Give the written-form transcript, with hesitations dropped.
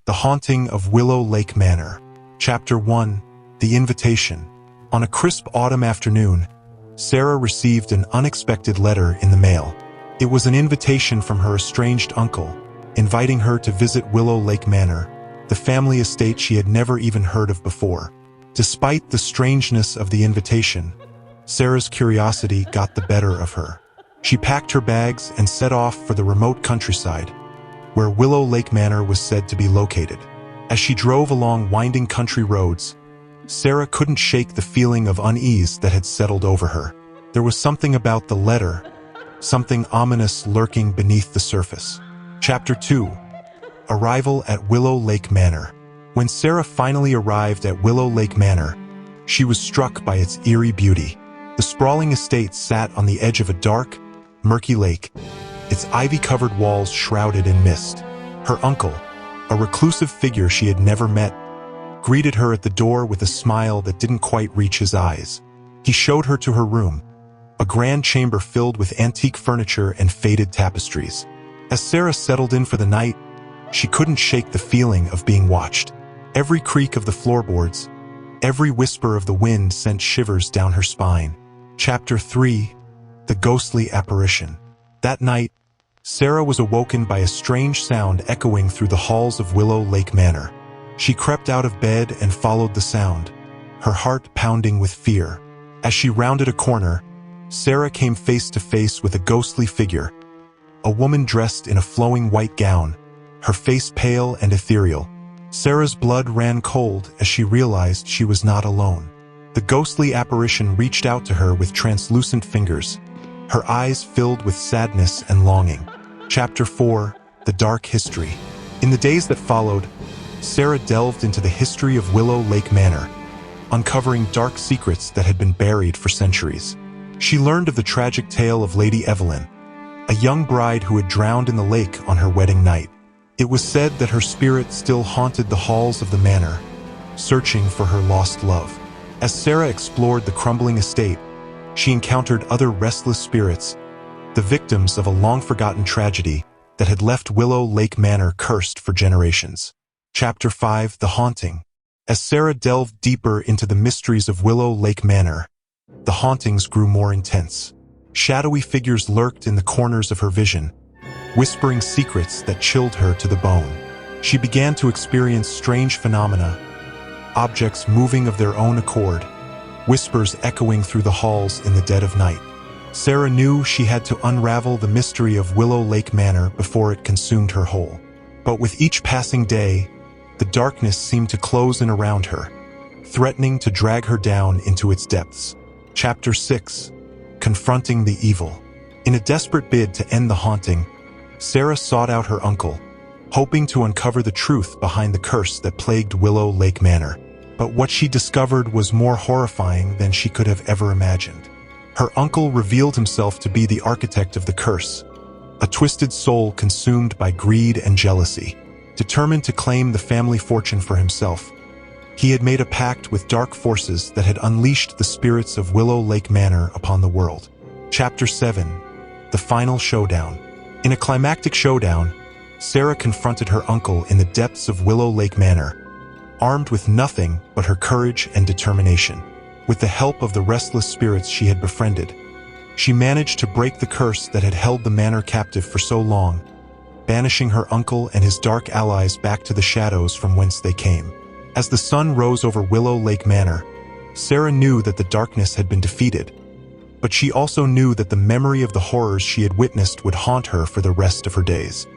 The Haunting of Willow Lake Manor. Chapter 1. The Invitation. On a crisp autumn afternoon, Sarah received an unexpected letter in the mail. It was an invitation from her estranged uncle, inviting her to visit Willow Lake Manor, the family estate she had never even heard of before. Despite the strangeness of the invitation, Sarah's curiosity got the better of her. She packed her bags and set off for the remote countryside, where Willow Lake Manor was said to be located. As she drove along winding country roads, Sarah couldn't shake the feeling of unease that had settled over her. There was something about the letter, something ominous lurking beneath the surface. Chapter 2. Arrival at Willow Lake Manor. When Sarah finally arrived at Willow Lake Manor, she was struck by its eerie beauty. The sprawling estate sat on the edge of a dark, murky lake, its ivy-covered walls shrouded in mist. Her uncle, a reclusive figure she had never met, greeted her at the door with a smile that didn't quite reach his eyes. He showed her to her room, a grand chamber filled with antique furniture and faded tapestries. As Sarah settled in for the night, she couldn't shake the feeling of being watched. Every creak of the floorboards, every whisper of the wind sent shivers down her spine. Chapter 3. The Ghostly Apparition. That night, Sarah was awoken by a strange sound echoing through the halls of Willow Lake Manor. She crept out of bed and followed the sound, her heart pounding with fear. As she rounded a corner, Sarah came face to face with a ghostly figure, a woman dressed in a flowing white gown, her face pale and ethereal. Sarah's blood ran cold as she realized she was not alone. The ghostly apparition reached out to her with translucent fingers, her eyes filled with sadness and longing. Chapter 4. The Dark History. In the days that followed, Sarah delved into the history of Willow Lake Manor, uncovering dark secrets that had been buried for centuries. She learned of the tragic tale of Lady Evelyn, a young bride who had drowned in the lake on her wedding night. It was said that her spirit still haunted the halls of the manor, searching for her lost love. As Sarah explored the crumbling estate, she encountered other restless spirits, the victims of a long-forgotten tragedy that had left Willow Lake Manor cursed for generations. Chapter 5. The Haunting. As Sarah delved deeper into the mysteries of Willow Lake Manor, the hauntings grew more intense. Shadowy figures lurked in the corners of her vision, whispering secrets that chilled her to the bone. She began to experience strange phenomena, objects moving of their own accord, whispers echoing through the halls in the dead of night. Sarah knew she had to unravel the mystery of Willow Lake Manor before it consumed her whole. But with each passing day, the darkness seemed to close in around her, threatening to drag her down into its depths. Chapter 6. Confronting the Evil. In a desperate bid to end the haunting, Sarah sought out her uncle, hoping to uncover the truth behind the curse that plagued Willow Lake Manor. But what she discovered was more horrifying than she could have ever imagined. Her uncle revealed himself to be the architect of the curse, a twisted soul consumed by greed and jealousy. Determined to claim the family fortune for himself, he had made a pact with dark forces that had unleashed the spirits of Willow Lake Manor upon the world. Chapter 7. The Final Showdown. In a climactic showdown, Sarah confronted her uncle in the depths of Willow Lake Manor, armed with nothing but her courage and determination. With the help of the restless spirits she had befriended, she managed to break the curse that had held the manor captive for so long, banishing her uncle and his dark allies back to the shadows from whence they came. As the sun rose over Willow Lake Manor, Sarah knew that the darkness had been defeated, but she also knew that the memory of the horrors she had witnessed would haunt her for the rest of her days.